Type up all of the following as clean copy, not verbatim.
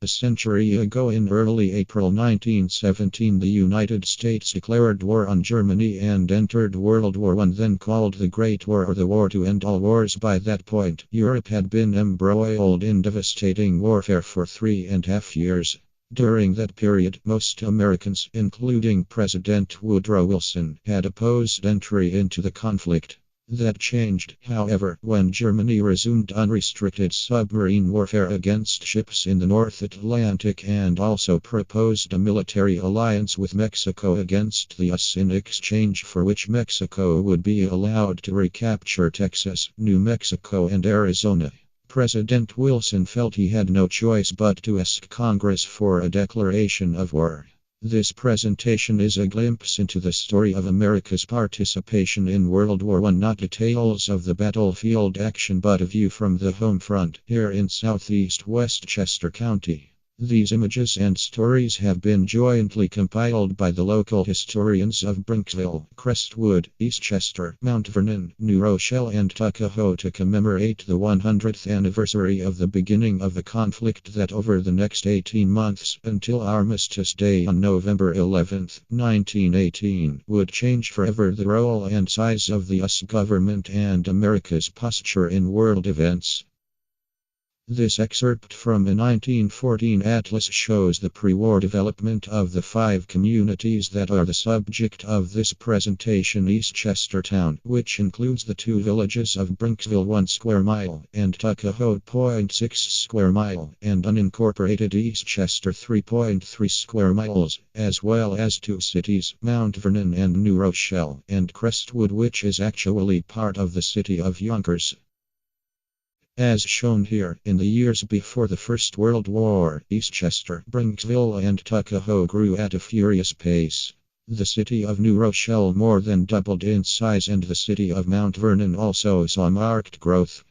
A century ago, in early April 1917, the United States declared war on Germany and entered World War I, then called the Great War or the War to End All Wars. By that point, Europe had been embroiled in devastating warfare for 3.5 years. During that period, most Americans, including President Woodrow Wilson, had opposed entry into the conflict. That changed, however, when Germany resumed unrestricted submarine warfare against ships in the North Atlantic and also proposed a military alliance with Mexico against the US, in exchange for which Mexico would be allowed to recapture Texas, New Mexico, and Arizona. President Wilson felt he had no choice but to ask Congress for a declaration of war. This presentation is a glimpse into the story of America's participation in World War I, not details of the battlefield action but a view from the home front here in southeast Westchester County. These images and stories have been jointly compiled by the local historians of Bronxville, Crestwood, Eastchester, Mount Vernon, New Rochelle, and Tuckahoe to commemorate the 100th anniversary of the beginning of the conflict that over the next 18 months, until Armistice Day on November 11, 1918, would change forever the role and size of the US government and America's posture in world events. This excerpt from a 1914 atlas shows the pre-war development of the 5 communities that are the subject of this presentation. Eastchester Town, which includes the 2 villages of Bronxville 1 square mile and Tuckahoe 0.6 square mile, and unincorporated Eastchester 3.3 square miles, as well as 2 cities, Mount Vernon and New Rochelle, and Crestwood, which is actually part of the city of Yonkers. As shown here, in the years before the First World War, Eastchester, Bronxville, and Tuckahoe grew at a furious pace. The city of New Rochelle more than doubled in size, and the city of Mount Vernon also saw marked growth.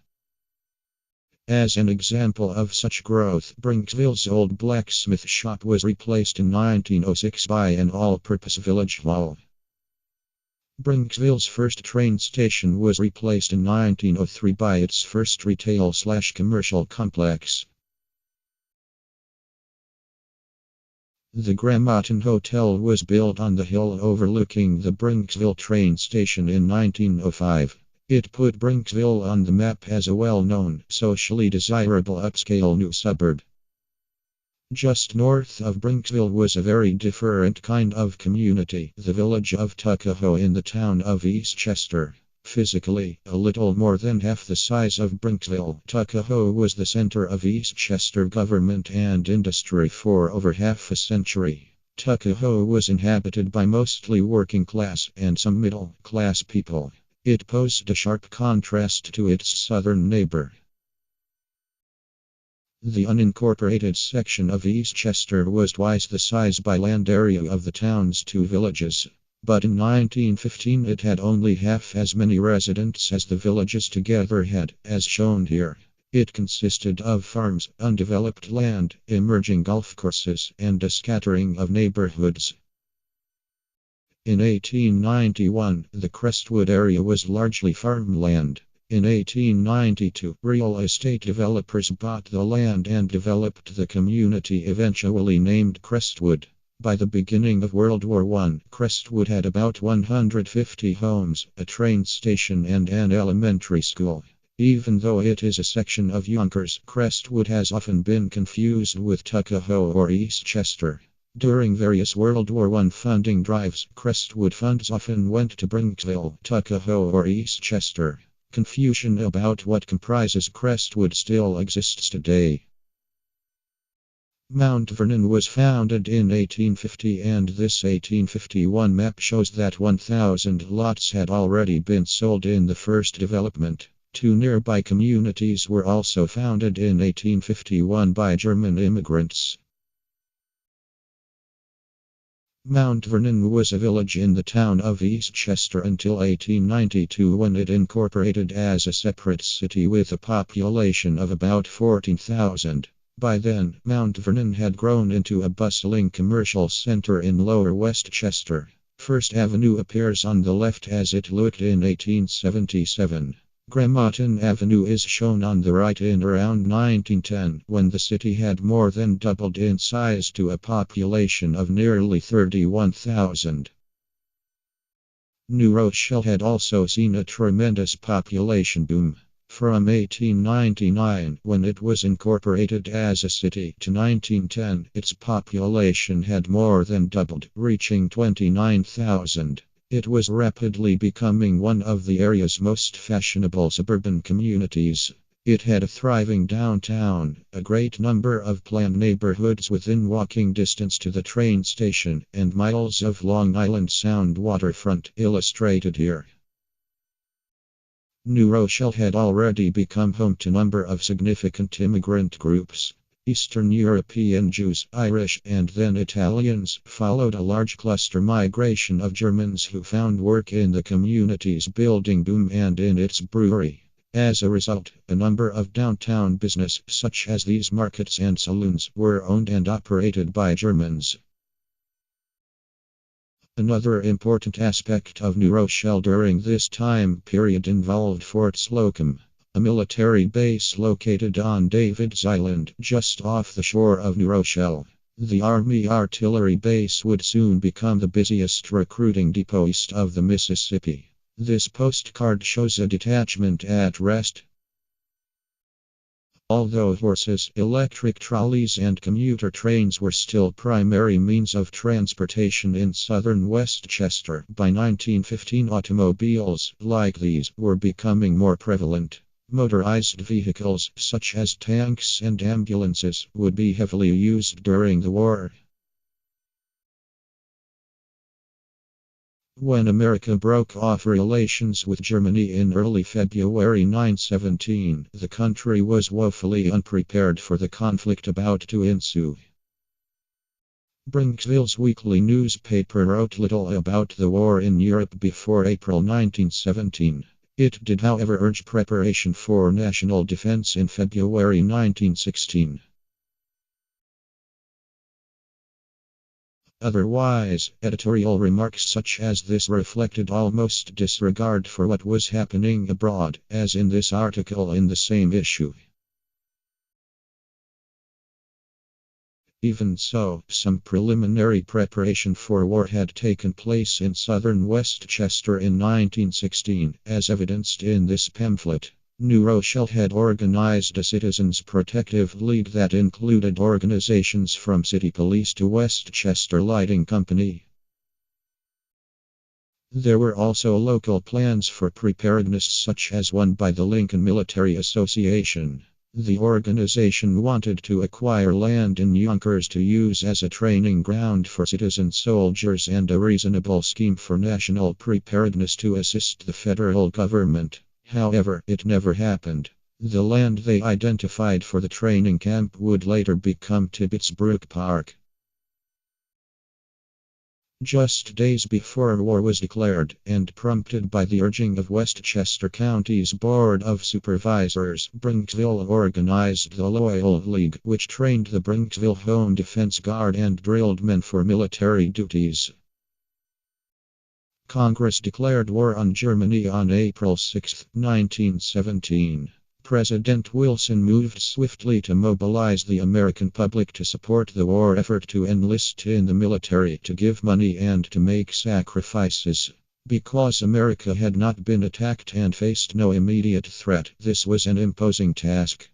As an example of such growth, Bronxville's old blacksmith shop was replaced in 1906 by an all-purpose village hall. Bronxville's first train station was replaced in 1903 by its first retail/commercial complex. The Gramatan Hotel was built on the hill overlooking the Bronxville train station in 1905. It put Bronxville on the map as a well-known, socially desirable upscale new suburb. Just north of Bronxville was a very different kind of community, the village of Tuckahoe in the town of Eastchester. Physically, a little more than half the size of Bronxville, Tuckahoe was the center of Eastchester government and industry for over half a century. Tuckahoe was inhabited by mostly working class and some middle class people. It posed a sharp contrast to its southern neighbor. The unincorporated section of Eastchester was twice the size by land area of the town's 2 villages. But in 1915 it had only half as many residents as the villages together had, as shown here. It consisted of farms, undeveloped land, emerging golf courses, and a scattering of neighborhoods. In 1891, the Crestwood area was largely farmland. In 1892, real estate developers bought the land and developed the community eventually named Crestwood. By the beginning of World War I, Crestwood had about 150 homes, a train station, and an elementary school. Even though it is a section of Yonkers, Crestwood has often been confused with Tuckahoe or Eastchester. During various World War I funding drives, Crestwood funds often went to Bronxville, Tuckahoe, or Eastchester. Confusion about what comprises Crestwood still exists today. Mount Vernon was founded in 1850, and this 1851 map shows that 1,000 lots had already been sold in the first development. 2 nearby communities were also founded in 1851 by German immigrants. Mount Vernon was a village in the town of Eastchester until 1892, when it incorporated as a separate city with a population of about 14,000. By then, Mount Vernon had grown into a bustling commercial center in Lower Westchester. First Avenue appears on the left as it looked in 1877. Gramatan Avenue is shown on the right in around 1910, when the city had more than doubled in size to a population of nearly 31,000. New Rochelle had also seen a tremendous population boom. From 1899, when it was incorporated as a city, to 1910, its population had more than doubled, reaching 29,000. It was rapidly becoming one of the area's most fashionable suburban communities. It had a thriving downtown, a great number of planned neighborhoods within walking distance to the train station, and miles of Long Island Sound waterfront, illustrated here. New Rochelle had already become home to a number of significant immigrant groups. Eastern European Jews, Irish, and then Italians, followed a large cluster migration of Germans who found work in the community's building boom and in its brewery. As a result, a number of downtown business, such as these markets and saloons, were owned and operated by Germans. Another important aspect of New Rochelle during this time period involved Fort Slocum, a military base located on David's Island, just off the shore of New Rochelle. The Army Artillery Base would soon become the busiest recruiting depot east of the Mississippi. This postcard shows a detachment at rest. Although horses, electric trolleys, and commuter trains were still primary means of transportation in southern Westchester, by 1915 automobiles, like these, were becoming more prevalent. Motorized vehicles, such as tanks and ambulances, would be heavily used during the war. When America broke off relations with Germany in early February 1917, the country was woefully unprepared for the conflict about to ensue. Bronxville's weekly newspaper wrote little about the war in Europe before April 1917. It did, however, urge preparation for national defense in February 1916. Otherwise, editorial remarks such as this reflected almost disregard for what was happening abroad, as in this article in the same issue. Even so, some preliminary preparation for war had taken place in southern Westchester in 1916, as evidenced in this pamphlet. New Rochelle had organized a Citizens Protective League that included organizations from City Police to Westchester Lighting Company. There were also local plans for preparedness, such as one by the Lincoln Military Association. The organization wanted to acquire land in Yonkers to use as a training ground for citizen soldiers and a reasonable scheme for national preparedness to assist the federal government. However, it never happened. The land they identified for the training camp would later become Tibbetts Brook Park. Just days before war was declared, and prompted by the urging of Westchester County's Board of Supervisors, Bronxville organized the Loyal League, which trained the Bronxville Home Defense Guard and drilled men for military duties. Congress declared war on Germany on April 6, 1917. President Wilson moved swiftly to mobilize the American public to support the war effort, to enlist in the military, to give money, and to make sacrifices. Because America had not been attacked and faced no immediate threat, this was an imposing task.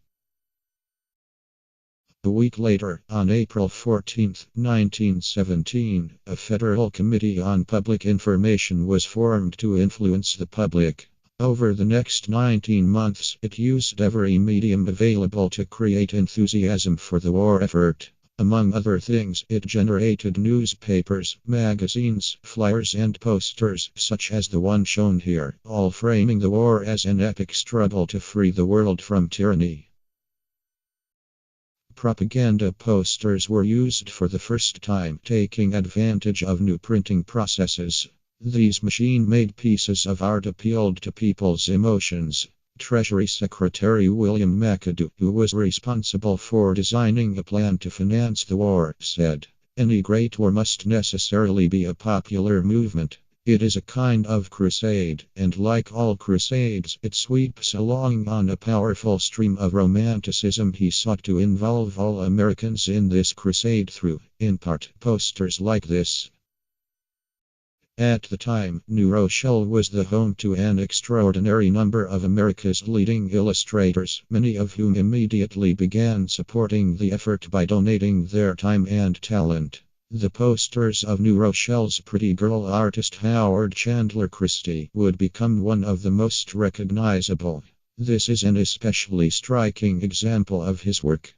A week later, on April 14, 1917, a Federal Committee on Public Information was formed to influence the public. Over the next 19 months, it used every medium available to create enthusiasm for the war effort. Among other things, it generated newspapers, magazines, flyers, and posters, such as the one shown here, all framing the war as an epic struggle to free the world from tyranny. Propaganda posters were used for the first time, taking advantage of new printing processes. These machine-made pieces of art appealed to people's emotions. Treasury Secretary William McAdoo, who was responsible for designing a plan to finance the war, said, "Any great war must necessarily be a popular movement. It is a kind of crusade, and like all crusades, it sweeps along on a powerful stream of romanticism. He sought to involve all Americans in this crusade through, in part, posters like this. At the time, New Rochelle was the home to an extraordinary number of America's leading illustrators, many of whom immediately began supporting the effort by donating their time and talent. The posters of New Rochelle's pretty girl artist Howard Chandler Christie would become one of the most recognizable. This is an especially striking example of his work.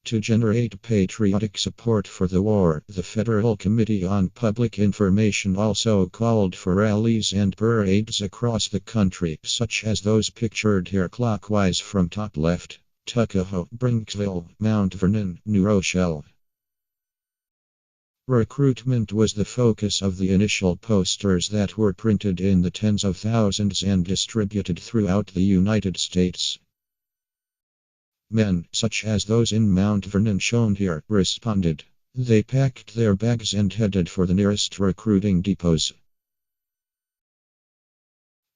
To generate patriotic support for the war, the Federal Committee on Public Information also called for rallies and parades across the country, such as those pictured here clockwise from top left: Tuckahoe, Bronxville, Mount Vernon, New Rochelle. Recruitment was the focus of the initial posters that were printed in the tens of thousands and distributed throughout the United States. Men, such as those in Mount Vernon shown here, responded. They packed their bags and headed for the nearest recruiting depots.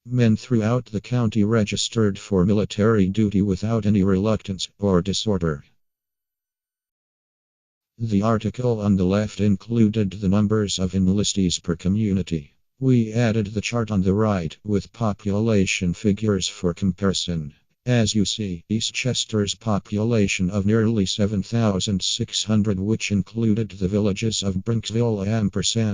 Men throughout the county registered for military duty without any reluctance or disorder. The article on the left included the numbers of enlistees per community. We added the chart on the right with population figures for comparison. As you see, Eastchester's population of nearly 7,600, which included the villages of Bronxville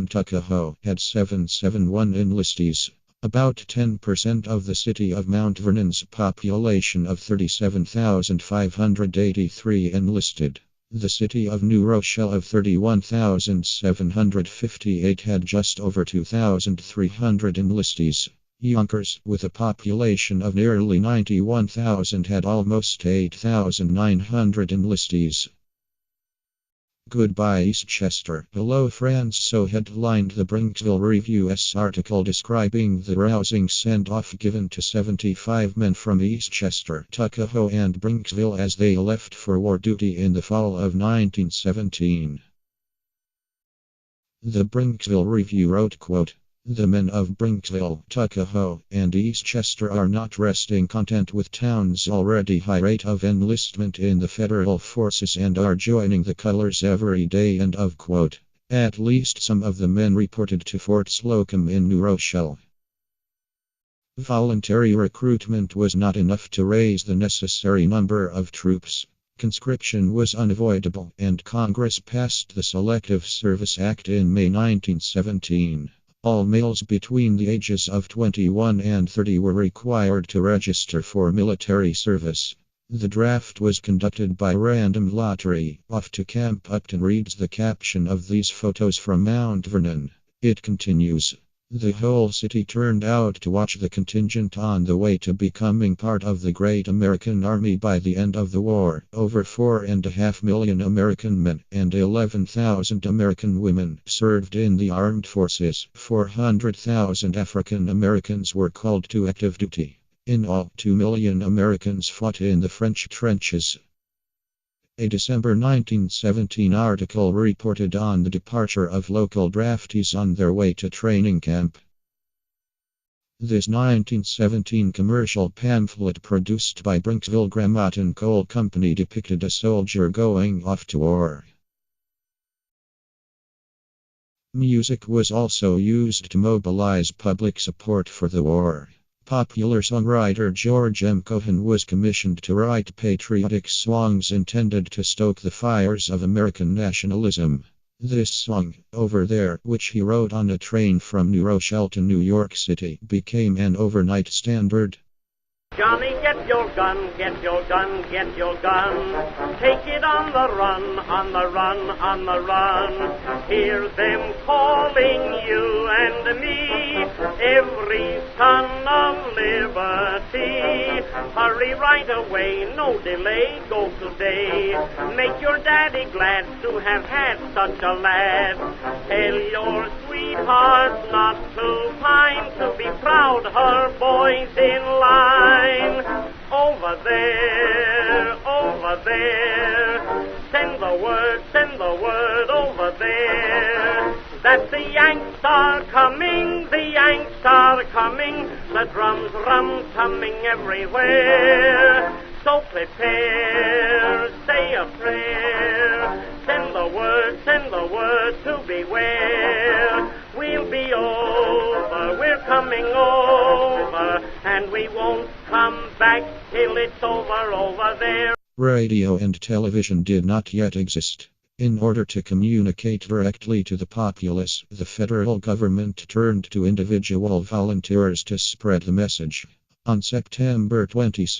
& Tuckahoe, had 771 enlistees. About 10% of the city of Mount Vernon's population of 37,583 enlisted. The city of New Rochelle of 31,758 had just over 2,300 enlistees. Yonkers, with a population of nearly 91,000, had almost 8,900 enlistees. Goodbye Eastchester, Hello France. So headlined the Bronxville Review's article describing the rousing send-off given to 75 men from Eastchester, Tuckahoe and Bronxville as they left for war duty in the fall of 1917. The Bronxville Review wrote, quote, "The men of Bronxville, Tuckahoe, and Eastchester are not resting content with town's already high rate of enlistment in the federal forces and are joining the colors every day." End of quote. At least some of the men reported to Fort Slocum in New Rochelle. Voluntary recruitment was not enough to raise the necessary number of troops. Conscription was unavoidable, and Congress passed the Selective Service Act in May 1917. All males between the ages of 21 and 30 were required to register for military service. The draft was conducted by random lottery. Off to Camp Upton reads the caption of these photos from Mount Vernon. It continues. The whole city turned out to watch the contingent on the way to becoming part of the Great American Army by the end of the war. Over 4.5 million American men and 11,000 American women served in the armed forces. 400,000 African Americans were called to active duty. In all, 2 million Americans fought in the French trenches. A December 1917 article reported on the departure of local draftees on their way to training camp. This 1917 commercial pamphlet produced by Bronxville Gramatan Coal Company depicted a soldier going off to war. Music was also used to mobilize public support for the war. Popular songwriter George M. Cohan was commissioned to write patriotic songs intended to stoke the fires of American nationalism. This song, Over There, which he wrote on a train from New Rochelle to New York City, became an overnight standard. Johnny, get your gun, get your gun, get your gun. Take it on the run, on the run, on the run. Hear them calling you and me, every son of liberty. Hurry right away, no delay, go today. Make your daddy glad to have had such a lad. Tell your sweetheart not to pine, to be proud her boys in line. Over there, send the word over over there. That the Yanks are coming, the Yanks are coming, the drums rum-tumming everywhere. So prepare, say a prayer, send the word to beware. We'll be over, we're coming over, and we won't come back till it's over there. Radio and television did not yet exist. In order to communicate directly to the populace, the federal government turned to individual volunteers to spread the message. On September 22,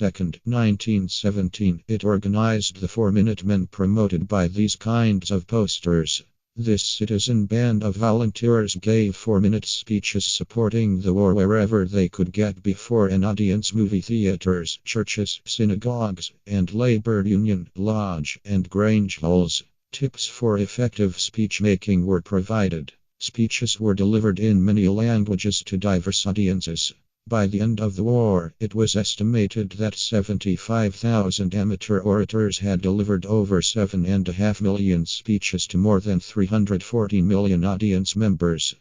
1917, it organized the 4 Minutemen promoted by these kinds of posters. This citizen band of volunteers gave 4-minute speeches supporting the war wherever they could get before an audience: movie theaters, churches, synagogues, and labor union, lodge, and grange halls. Tips for effective speech-making were provided. Speeches were delivered in many languages to diverse audiences. By the end of the war, it was estimated that 75,000 amateur orators had delivered over 7.5 million speeches to more than 340 million audience members.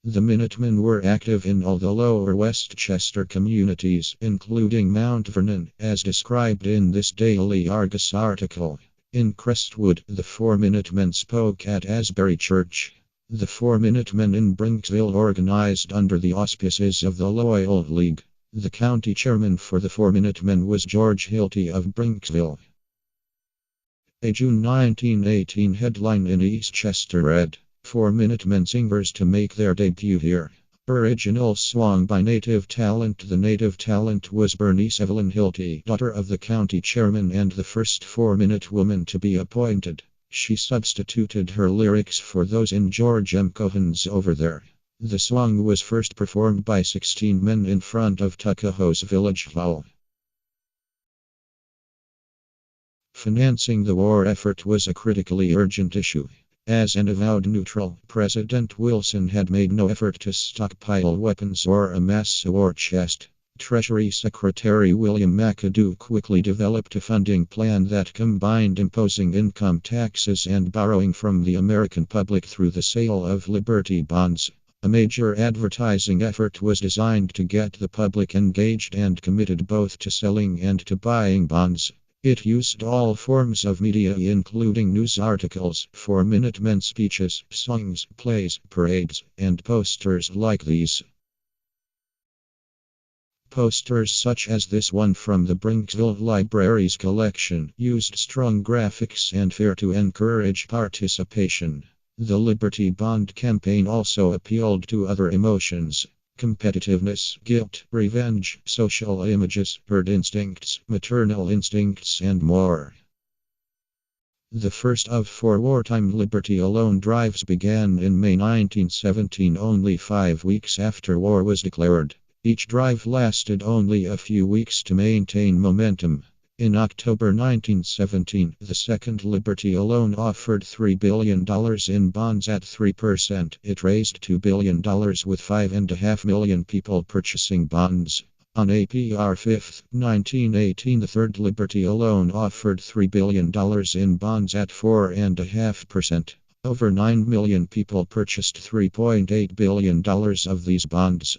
The Minutemen were active in all the lower Westchester communities, including Mount Vernon, as described in this Daily Argus article. In Crestwood, the 4 Minutemen spoke at Asbury Church. The 4 Minutemen in Bronxville organized under the auspices of the Loyal League. The county chairman for the 4 Minutemen was George Hilty of Bronxville. A June 1918 headline in Eastchester read, 4 Minutemen singers to make their debut here. Original song by native talent. The native talent was Bernice Evelyn Hilty, daughter of the county chairman and the first 4-minute woman to be appointed. She substituted her lyrics for those in George M. Cohen's Over There. The song was first performed by 16 men in front of Tuckahoe's village hall. Financing the war effort was a critically urgent issue. As an avowed neutral, President Wilson had made no effort to stockpile weapons or amass a war chest. Treasury Secretary William McAdoo quickly developed a funding plan that combined imposing income taxes and borrowing from the American public through the sale of Liberty bonds. A major advertising effort was designed to get the public engaged and committed both to selling and to buying bonds. It used all forms of media, including news articles, 4 Minutemen speeches, songs, plays, parades, and posters like these. Posters such as this one from the Bronxville Library's collection used strong graphics and fear to encourage participation. The Liberty Bond campaign also appealed to other emotions: competitiveness, guilt, revenge, social images, herd instincts, maternal instincts, and more. The first of 4 wartime Liberty Alone drives began in May 1917, only 5 weeks after war was declared. Each drive lasted only a few weeks to maintain momentum. In October 1917, the second Liberty Alone offered $3 billion in bonds at 3%. It raised $2 billion with 5.5 million people purchasing bonds. On April 5, 1918, the third Liberty Alone offered $3 billion in bonds at 4.5%. Over 9 million people purchased $3.8 billion of these bonds.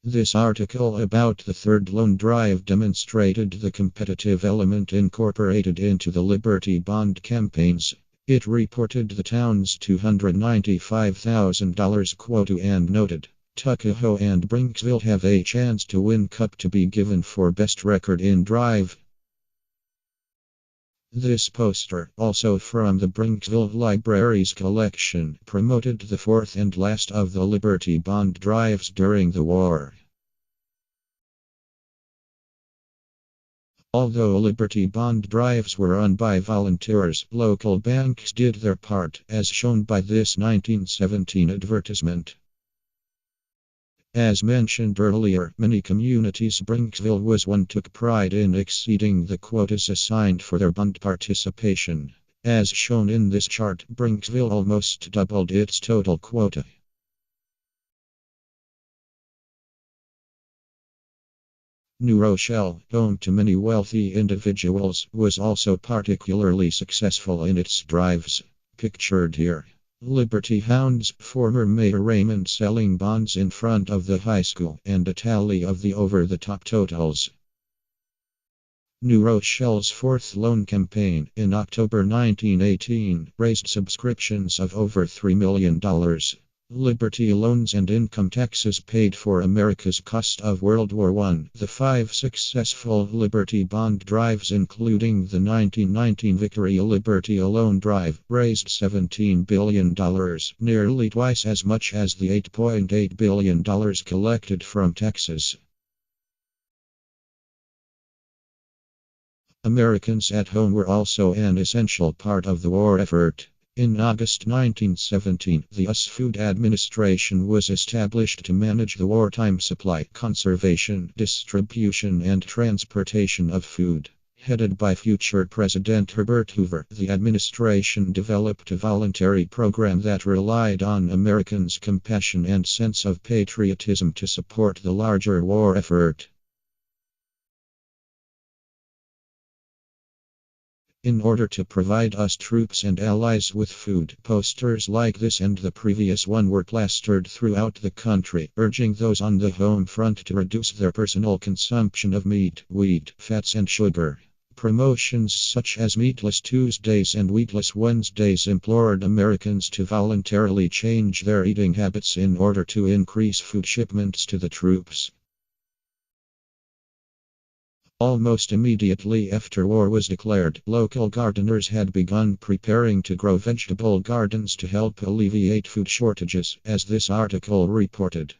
This article about the third loan drive demonstrated the competitive element incorporated into the Liberty Bond campaigns. It reported the town's $295,000 quota and noted, Tuckahoe and Bronxville have a chance to win cup to be given for best record in drive. This poster, also from the Bronxville Library's collection, promoted the fourth and last of the Liberty Bond drives during the war. Although Liberty Bond drives were run by volunteers, local banks did their part, as shown by this 1917 advertisement. As mentioned earlier, many communities, Bronxville was one, took pride in exceeding the quotas assigned for their bond participation. As shown in this chart, Bronxville almost doubled its total quota. New Rochelle, home to many wealthy individuals, was also particularly successful in its drives. Pictured here. Liberty Hounds, former Mayor Raymond selling bonds in front of the high school, and a tally of the over-the-top totals. New Rochelle's fourth loan campaign, in October 1918, raised subscriptions of over $3 million. Liberty loans and income taxes paid for America's cost of World War I. The 5 successful Liberty bond drives, including the 1919 Victory Liberty Loan Drive, raised $17 billion, nearly twice as much as the $8.8 billion collected from taxes. Americans at home were also an essential part of the war effort. In August 1917, the U.S. Food Administration was established to manage the wartime supply, conservation, distribution, and transportation of food. Headed by future President Herbert Hoover, the administration developed a voluntary program that relied on Americans' compassion and sense of patriotism to support the larger war effort. In order to provide us troops and allies with food, posters like this and the previous one were plastered throughout the country, urging those on the home front to reduce their personal consumption of meat, wheat, fats, and sugar. Promotions such as Meatless Tuesdays and Wheatless Wednesdays implored Americans to voluntarily change their eating habits in order to increase food shipments to the troops. Almost immediately after war was declared, local gardeners had begun preparing to grow vegetable gardens to help alleviate food shortages, as this article reported.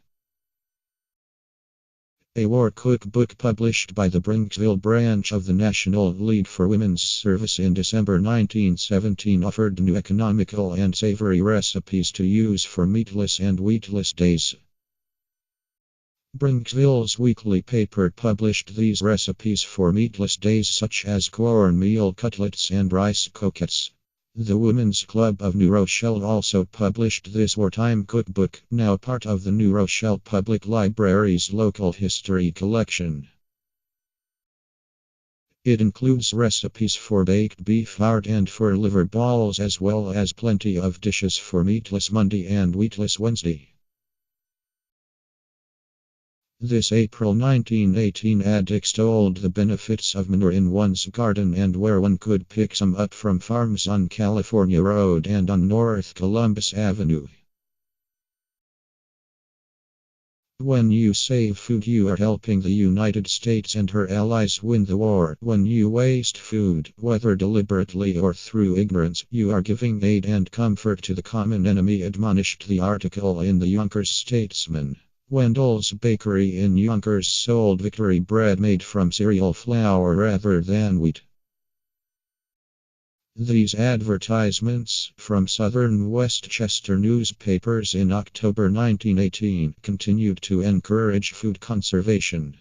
A war cookbook published by the Bronxville branch of the National League for Women's Service in December 1917 offered new economical and savory recipes to use for meatless and wheatless days. Bronxville's weekly paper published these recipes for meatless days such as cornmeal cutlets and rice croquettes. The Women's Club of New Rochelle also published this wartime cookbook, now part of the New Rochelle Public Library's local history collection. It includes recipes for baked beef heart and for liver balls, as well as plenty of dishes for Meatless Monday and Wheatless Wednesday. This April 1918 ad extolled the benefits of manure in one's garden and where one could pick some up from farms on California Road and on North Columbus Avenue. When you save food, you are helping the United States and her allies win the war. When you waste food, whether deliberately or through ignorance, you are giving aid and comfort to the common enemy, admonished the article in the Yonkers Statesman. Wendell's Bakery in Yonkers sold Victory bread made from cereal flour rather than wheat. These advertisements, from southern Westchester newspapers in October 1918, continued to encourage food conservation.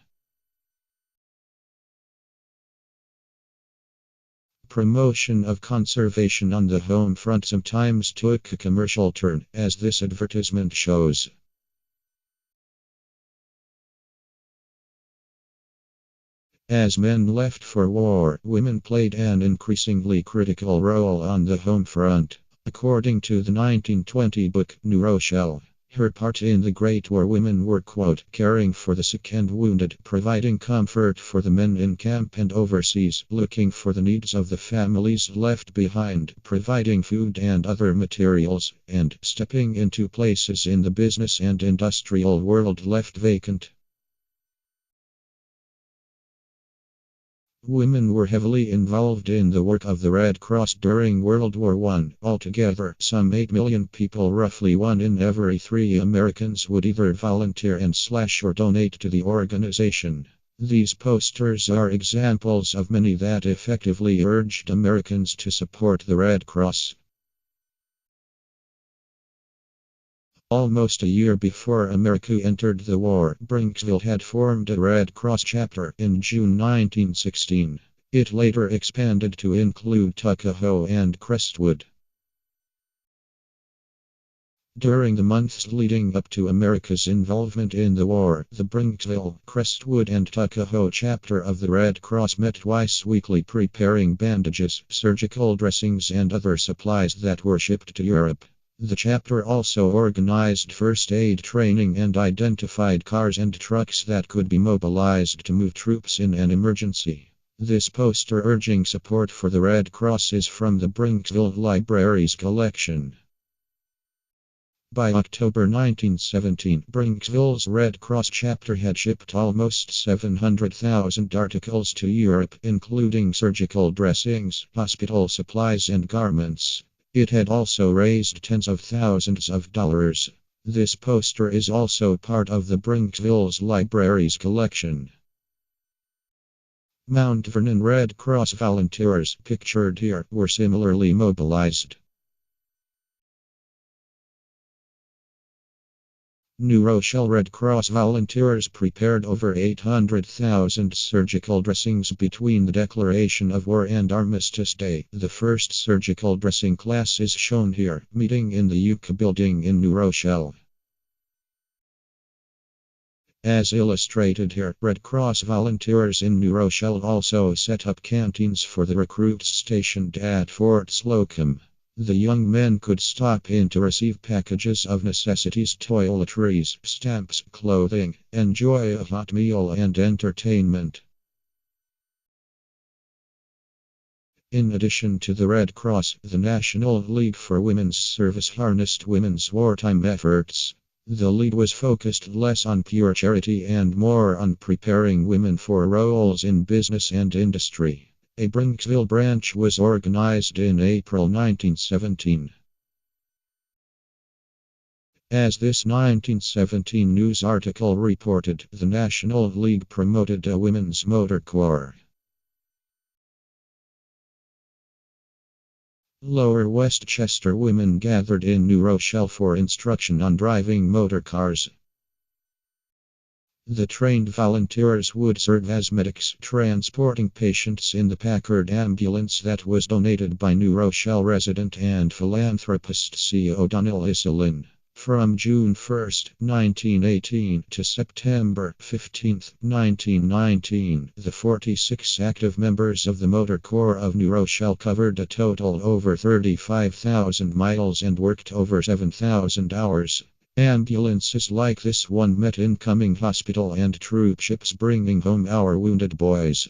Promotion of conservation on the home front sometimes took a commercial turn, as this advertisement shows. As men left for war, women played an increasingly critical role on the home front. According to the 1920 book, New Rochelle, her part in the Great War, women were, quote, caring for the sick and wounded, providing comfort for the men in camp and overseas, looking for the needs of the families left behind, providing food and other materials, and stepping into places in the business and industrial world left vacant. Women were heavily involved in the work of the Red Cross during World War I. Altogether, some 8 million people, roughly 1 in every 3 Americans, would either volunteer or donate to the organization. These posters are examples of many that effectively urged Americans to support the Red Cross. Almost a year before America entered the war, Bronxville had formed a Red Cross chapter in June 1916. It later expanded to include Tuckahoe and Crestwood. During the months leading up to America's involvement in the war, the Bronxville, Crestwood, and Tuckahoe chapter of the Red Cross met twice weekly, preparing bandages, surgical dressings, and other supplies that were shipped to Europe. The chapter also organized first aid training and identified cars and trucks that could be mobilized to move troops in an emergency. This poster urging support for the Red Cross is from the Bronxville Library's collection. By October 1917, Bronxville's Red Cross chapter had shipped almost 700,000 articles to Europe, including surgical dressings, hospital supplies, and garments. It had also raised tens of thousands of dollars. This poster is also part of the Bronxville's Library's collection. Mount Vernon Red Cross volunteers, pictured here, were similarly mobilized. New Rochelle Red Cross volunteers prepared over 800,000 surgical dressings between the declaration of war and Armistice Day. The first surgical dressing class is shown here, meeting in the UK building in New Rochelle. As illustrated here, Red Cross volunteers in New Rochelle also set up canteens for the recruits stationed at Fort Slocum. The young men could stop in to receive packages of necessities, toiletries, stamps, clothing, enjoy a hot meal, and entertainment. In addition to the Red Cross, the National League for Women's Service harnessed women's wartime efforts. The league was focused less on pure charity and more on preparing women for roles in business and industry. A Bronxville branch was organized in April 1917. As this 1917 news article reported, the National League promoted a women's motor corps. Lower Westchester women gathered in New Rochelle for instruction on driving motor cars. The trained volunteers would serve as medics, transporting patients in the Packard ambulance that was donated by New Rochelle resident and philanthropist C. O'Donnell Iselin. From June 1, 1918 to September 15, 1919, the 46 active members of the Motor Corps of New Rochelle covered a total over 35,000 miles and worked over 7,000 hours. Ambulances like this one met incoming hospital and troop ships bringing home our wounded boys.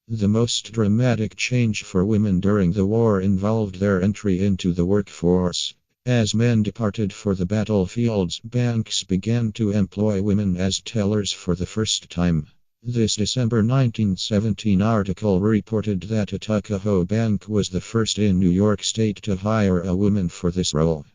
The most dramatic change for women during the war involved their entry into the workforce. As men departed for the battlefields, banks began to employ women as tellers for the first time. This December 1917 article reported that a Tuckahoe bank was the first in New York State to hire a woman for this role.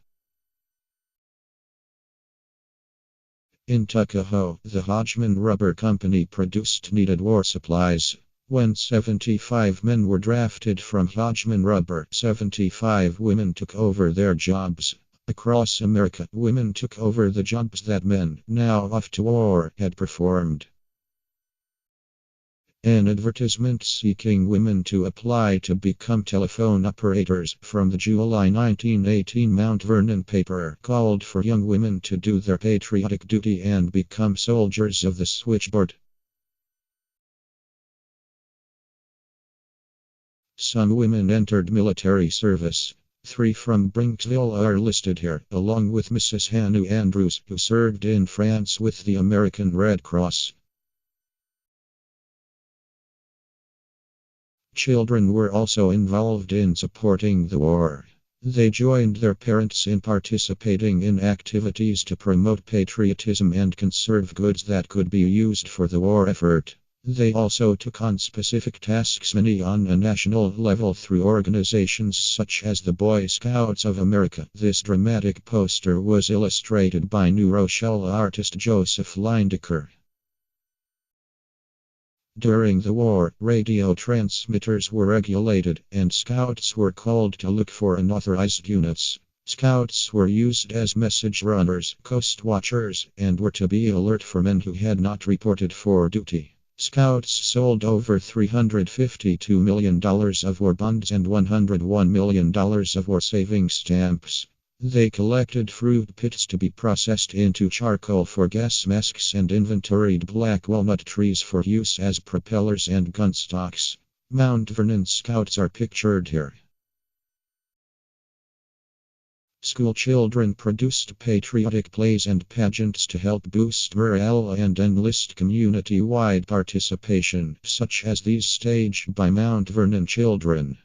In Tuckahoe, the Hodgman Rubber Company produced needed war supplies. When 75 men were drafted from Hodgman Rubber, 75 women took over their jobs. Across America, women took over the jobs that men, now off to war, had performed. An advertisement seeking women to apply to become telephone operators from the July 1918 Mount Vernon paper called for young women to do their patriotic duty and become soldiers of the switchboard. Some women entered military service. 3 from Bronxville are listed here, along with Mrs. Hannah Andrews, who served in France with the American Red Cross. Children were also involved in supporting the war. They joined their parents in participating in activities to promote patriotism and conserve goods that could be used for the war effort. They also took on specific tasks, many on a national level, through organizations such as the Boy Scouts of America. This dramatic poster was illustrated by New Rochelle artist Joseph Lindecker. During the war, radio transmitters were regulated, and scouts were called to look for unauthorized units. Scouts were used as message runners, coast watchers, and were to be alert for men who had not reported for duty. Scouts sold over $352 million of war bonds and $101 million of war savings stamps. They collected fruit pits to be processed into charcoal for gas masks and inventoried black walnut trees for use as propellers and gun stocks. Mount Vernon Scouts are pictured here. School children produced patriotic plays and pageants to help boost morale and enlist community-wide participation, such as these staged by Mount Vernon children.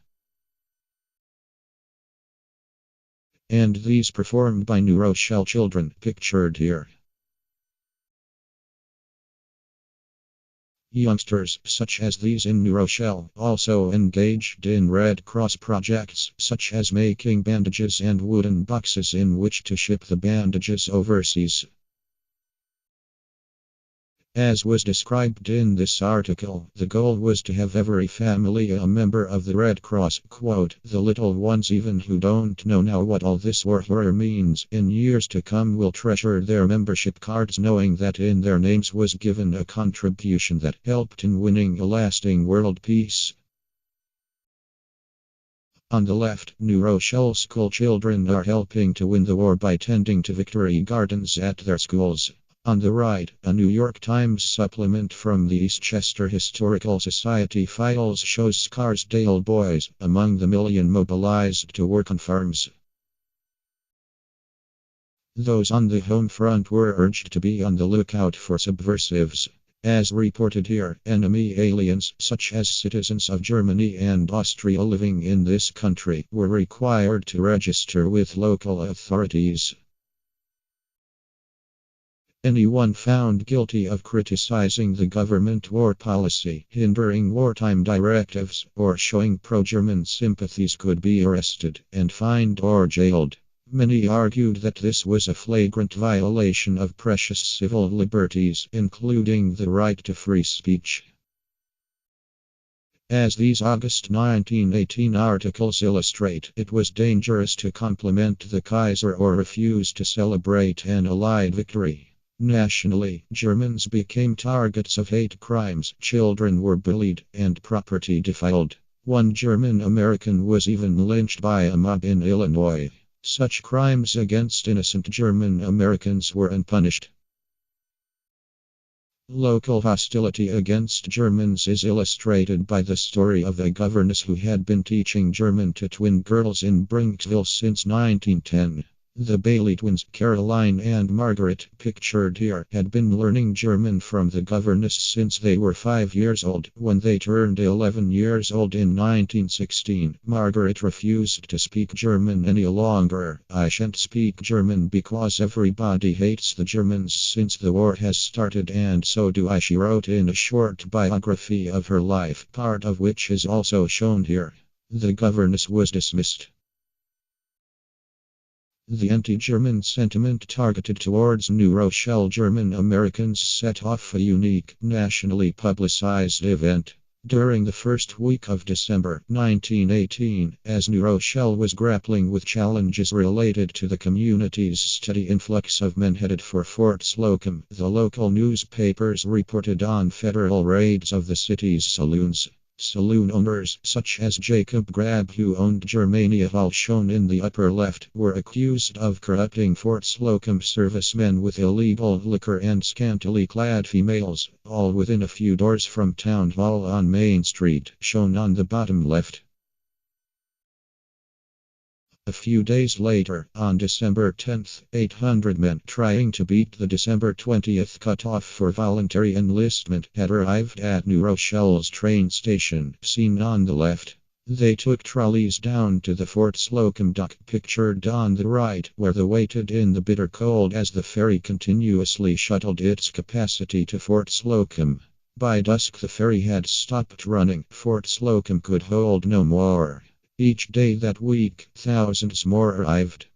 And these performed by New Rochelle children, pictured here. Youngsters, such as these in New Rochelle, also engaged in Red Cross projects, such as making bandages and wooden boxes in which to ship the bandages overseas. As was described in this article, the goal was to have every family a member of the Red Cross. Quote, "The little ones even who don't know now what all this war horror means, in years to come will treasure their membership cards knowing that in their names was given a contribution that helped in winning a lasting world peace." On the left, New Rochelle school children are helping to win the war by tending to victory gardens at their schools. On the right, a New York Times supplement from the Eastchester Historical Society files shows Scarsdale boys among the million mobilized to work on farms. Those on the home front were urged to be on the lookout for subversives. As reported here, enemy aliens, such as citizens of Germany and Austria living in this country, were required to register with local authorities. Anyone found guilty of criticizing the government war policy, hindering wartime directives, or showing pro-German sympathies could be arrested and fined or jailed. Many argued that this was a flagrant violation of precious civil liberties, including the right to free speech. As these August 1918 articles illustrate, it was dangerous to compliment the Kaiser or refuse to celebrate an Allied victory. Nationally, Germans became targets of hate crimes, children were bullied, and property defiled. One German American was even lynched by a mob in Illinois. Such crimes against innocent German Americans were unpunished. Local hostility against Germans is illustrated by the story of a governess who had been teaching German to twin girls in Bronxville since 1910. The Bailey twins, Caroline and Margaret, pictured here, had been learning German from the governess since they were 5 years old. When they turned 11 years old in 1916, Margaret refused to speak German any longer. "I shan't speak German because everybody hates the Germans since the war has started, and so do I," she wrote in a short biography of her life, part of which is also shown here. The governess was dismissed. The anti-German sentiment targeted towards New Rochelle German Americans set off a unique, nationally publicized event. During the first week of December 1918, as New Rochelle was grappling with challenges related to the community's steady influx of men headed for Fort Slocum, the local newspapers reported on federal raids of the city's saloons. Saloon owners, such as Jacob Grab, who owned Germania Hall shown in the upper left, were accused of corrupting Fort Slocum servicemen with illegal liquor and scantily clad females, all within a few doors from Town Hall on Main Street, shown on the bottom left. A few days later, on December 10th, 800 men trying to beat the December 20th cutoff for voluntary enlistment had arrived at New Rochelle's train station, seen on the left. They took trolleys down to the Fort Slocum dock, pictured on the right, where they waited in the bitter cold as the ferry continuously shuttled its capacity to Fort Slocum. By dusk the ferry had stopped running. Fort Slocum could hold no more. Each day that week, thousands more arrived.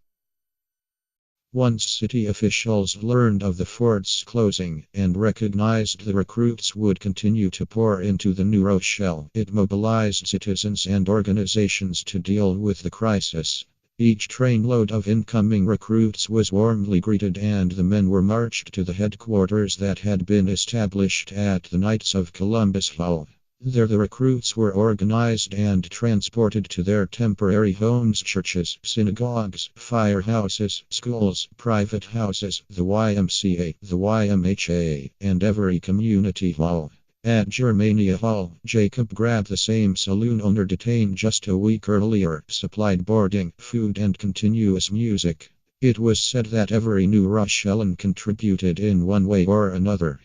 Once city officials learned of the fort's closing and recognized the recruits would continue to pour into the New Rochelle, it mobilized citizens and organizations to deal with the crisis. Each trainload of incoming recruits was warmly greeted, and the men were marched to the headquarters that had been established at the Knights of Columbus Hall. There the recruits were organized and transported to their temporary homes, churches, synagogues, firehouses, schools, private houses, the YMCA, the YMHA, and every community hall. At Germania Hall, Jacob Grab, the same saloon owner detained just a week earlier, supplied boarding, food, and continuous music. It was said that every new Rochellan contributed in one way or another.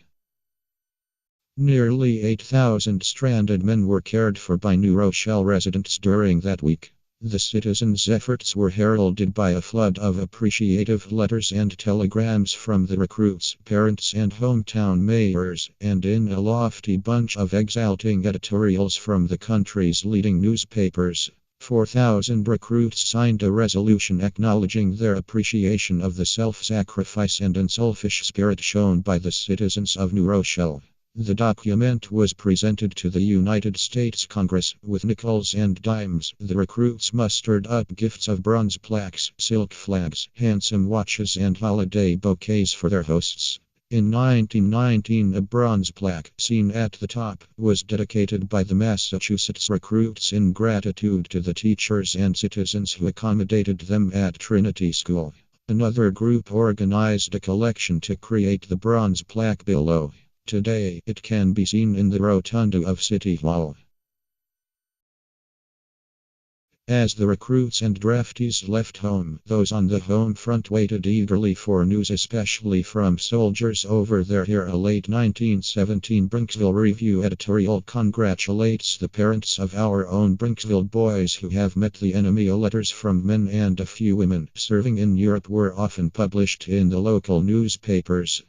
Nearly 8,000 stranded men were cared for by New Rochelle residents during that week. The citizens' efforts were heralded by a flood of appreciative letters and telegrams from the recruits, parents, and hometown mayors, and in a lofty bunch of exalting editorials from the country's leading newspapers. 4,000 recruits signed a resolution acknowledging their appreciation of the self-sacrifice and unselfish spirit shown by the citizens of New Rochelle. The document was presented to the United States Congress. With nickels and dimes, the recruits mustered up gifts of bronze plaques, silk flags, handsome watches, and holiday bouquets for their hosts. In 1919, a bronze plaque, seen at the top, was dedicated by the Massachusetts recruits in gratitude to the teachers and citizens who accommodated them at Trinity School. Another group organized a collection to create the bronze plaque below. Today, it can be seen in the rotunda of City Hall. As the recruits and draftees left home, those on the home front waited eagerly for news, especially from soldiers over there. Here, a late 1917 Bronxville Review editorial congratulates the parents of our own Bronxville boys who have met the enemy. Letters from men and a few women serving in Europe were often published in the local newspapers.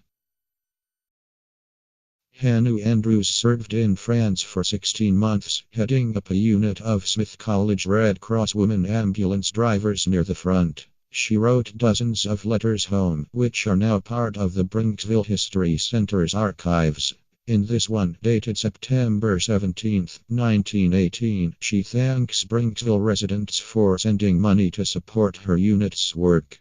Hanu Andrews served in France for 16 months, heading up a unit of Smith College Red Cross women ambulance drivers near the front. She wrote dozens of letters home, which are now part of the Bronxville History Center's archives. In this one, dated September 17, 1918, she thanks Bronxville residents for sending money to support her unit's work.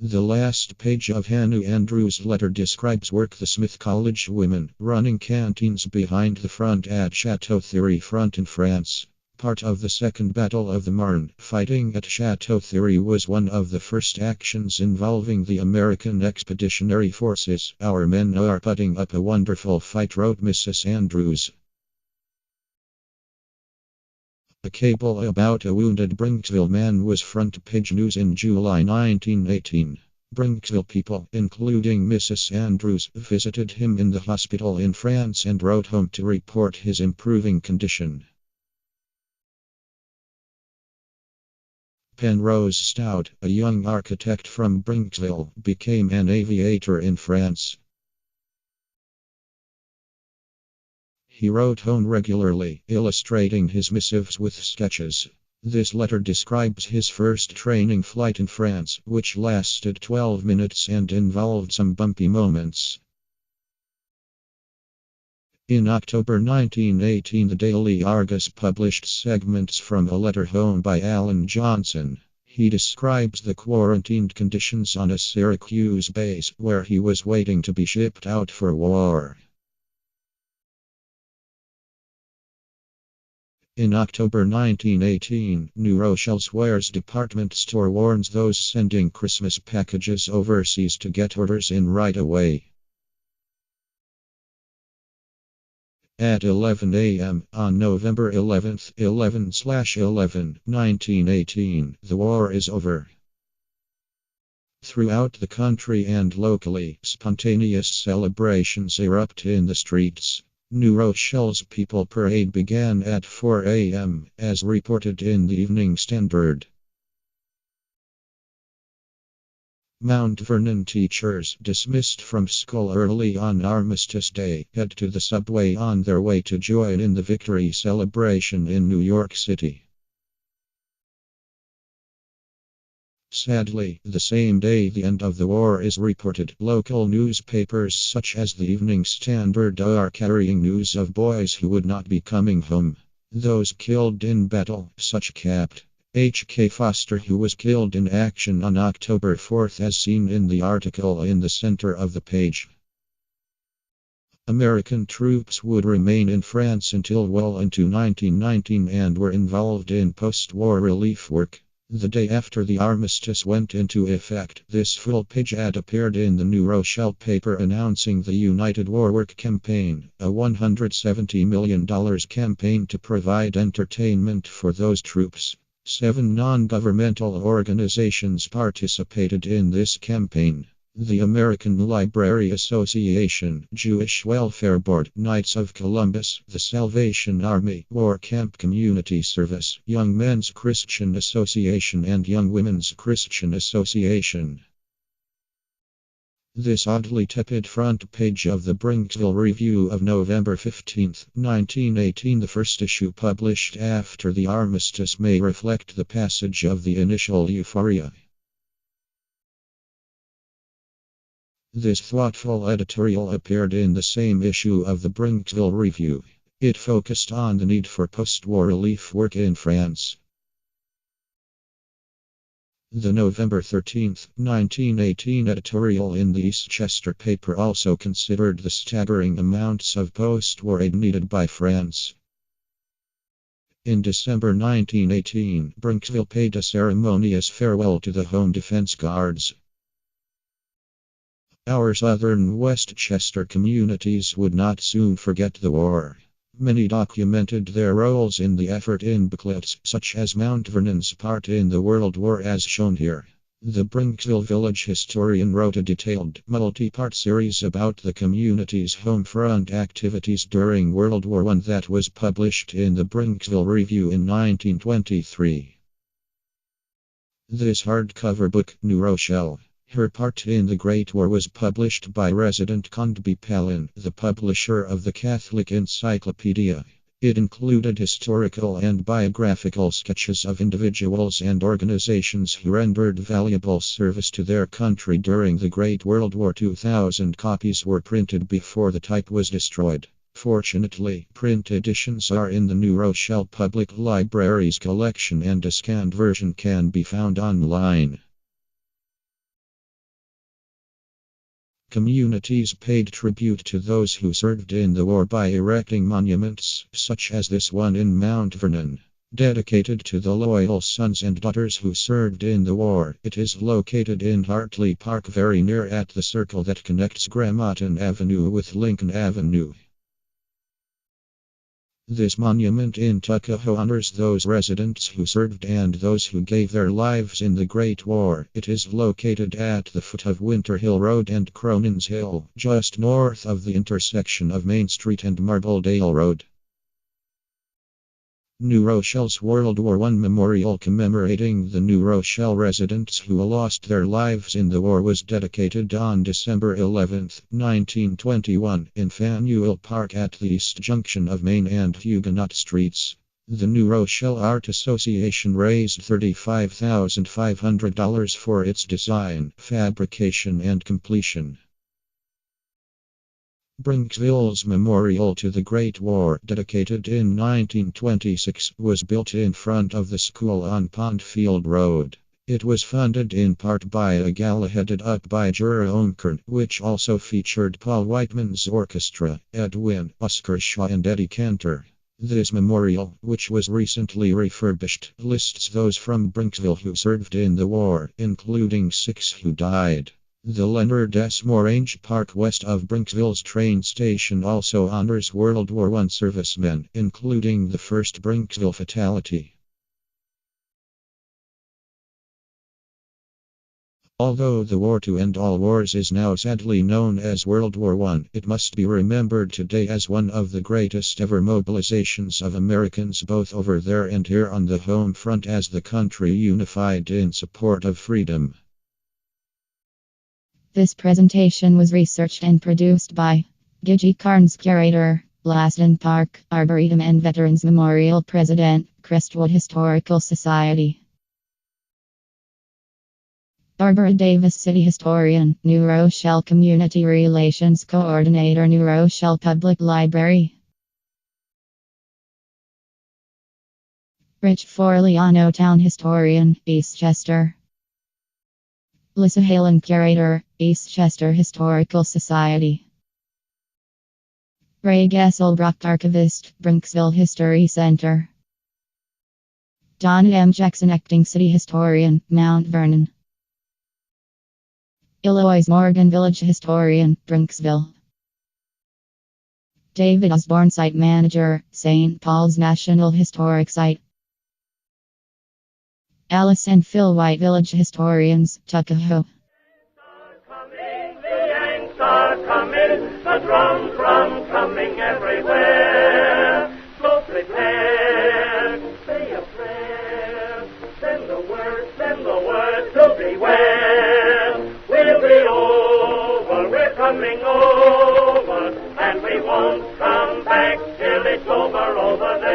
The last page of Hanu Andrews' letter describes work the Smith College women running canteens behind the front at Chateau Thierry front in France. Part of the Second Battle of the Marne, fighting at Chateau Thierry was one of the first actions involving the American Expeditionary Forces. Our men are putting up a wonderful fight, wrote Mrs. Andrews. A cable about a wounded Bronxville man was front page news in July 1918. Bronxville people, including Mrs. Andrews, visited him in the hospital in France and wrote home to report his improving condition. Penrose Stout, a young architect from Bronxville, became an aviator in France. He wrote home regularly, illustrating his missives with sketches. This letter describes his first training flight in France, which lasted 12 minutes and involved some bumpy moments. In October 1918, the Daily Argus published segments from a letter home by Alan Johnson. He describes the quarantined conditions on a Syracuse base, where he was waiting to be shipped out for war. In October 1918, New Rochelle's Wares department store warns those sending Christmas packages overseas to get orders in right away. At 11 a.m. on November 11, 1918, the war is over. Throughout the country and locally, spontaneous celebrations erupt in the streets. New Rochelle's People Parade began at 4 a.m., as reported in the Evening Standard. Mount Vernon teachers, dismissed from school early on Armistice Day, head to the subway on their way to join in the victory celebration in New York City. Sadly, the same day the end of the war is reported, local newspapers such as the Evening Standard are carrying news of boys who would not be coming home. Those killed in battle, such Capt. H.K. Foster, who was killed in action on October 4th, as seen in the article in the center of the page. American troops would remain in France until well into 1919 and were involved in post-war relief work. The day after the armistice went into effect, this full-page ad appeared in the New Rochelle paper announcing the United War Work Campaign, a $170 million campaign to provide entertainment for those troops. 7 non-governmental organizations participated in this campaign. The American Library Association, Jewish Welfare Board, Knights of Columbus, the Salvation Army, War Camp Community Service, Young Men's Christian Association and Young Women's Christian Association. This oddly tepid front page of the Bronxville Review of November 15, 1918, the first issue published after the armistice, may reflect the passage of the initial euphoria. This thoughtful editorial appeared in the same issue of the Bronxville Review. It focused on the need for post-war relief work in France. The November 13, 1918 editorial in the Eastchester paper also considered the staggering amounts of post-war aid needed by France. In December 1918, Bronxville paid a ceremonious farewell to the Home Defense Guards. Our southern Westchester communities would not soon forget the war. Many documented their roles in the effort in booklets, such as Mount Vernon's part in the World War as shown here. The Bronxville Village historian wrote a detailed, multi-part series about the community's Homefront activities during World War I that was published in the Bronxville Review in 1923. This hardcover book, New Rochelle. Her part in the Great War, was published by resident Condby Palin, the publisher of the Catholic Encyclopedia. It included historical and biographical sketches of individuals and organizations who rendered valuable service to their country during the Great World War. 2,000 copies were printed before the type was destroyed. Fortunately, print editions are in the New Rochelle Public Library's collection and a scanned version can be found online. Communities paid tribute to those who served in the war by erecting monuments, such as this one in Mount Vernon. Dedicated to the loyal sons and daughters who served in the war, it is located in Hartley Park, very near at the circle that connects Gramatan Avenue with Lincoln Avenue. This monument in Tuckahoe honors those residents who served and those who gave their lives in the Great War. It is located at the foot of Winter Hill Road and Cronin's Hill, just north of the intersection of Main Street and Marbledale Road. New Rochelle's World War I memorial commemorating the New Rochelle residents who lost their lives in the war was dedicated on December 11, 1921, in Faneuil Park at the east junction of Main and Huguenot Streets. The New Rochelle Art Association raised $35,500 for its design, fabrication, and completion. Bronxville's Memorial to the Great War, dedicated in 1926, was built in front of the school on Pondfield Road. It was funded in part by a gala headed up by Jerome Kern, which also featured Paul Whiteman's orchestra, Ed Wynn, Oscar Shaw, and Eddie Cantor. This memorial, which was recently refurbished, lists those from Bronxville who served in the war, including 6 who died. The Leonard S. Morange Park west of Bronxville's train station also honors World War I servicemen, including the first Bronxville fatality. Although the war to end all wars is now sadly known as World War I, it must be remembered today as one of the greatest ever mobilizations of Americans both over there and here on the home front as the country unified in support of freedom. This presentation was researched and produced by Gigi Carnes, Curator, Lasdon Park, Arboretum and Veterans Memorial President, Crestwood Historical Society. Barbara Davis, City Historian, New Rochelle Community Relations Coordinator, New Rochelle Public Library. Rich Forliano, Town Historian, Eastchester. Lissa Halen, Curator, Eastchester Historical Society. Ray Geselbracht, Archivist, Bronxville History Center. Donna M. Jackson, Acting City Historian, Mount Vernon. Eloise Morgan, Village Historian, Bronxville. David Osborn, Site Manager, St. Paul's National Historic Site. Alice and Phil White, Village Historians, Tuckahoe. The Yanks are coming, the drum coming everywhere. So prepare, say a prayer, send the word to beware. We'll be over, we're coming over, and we won't come back till it's over there.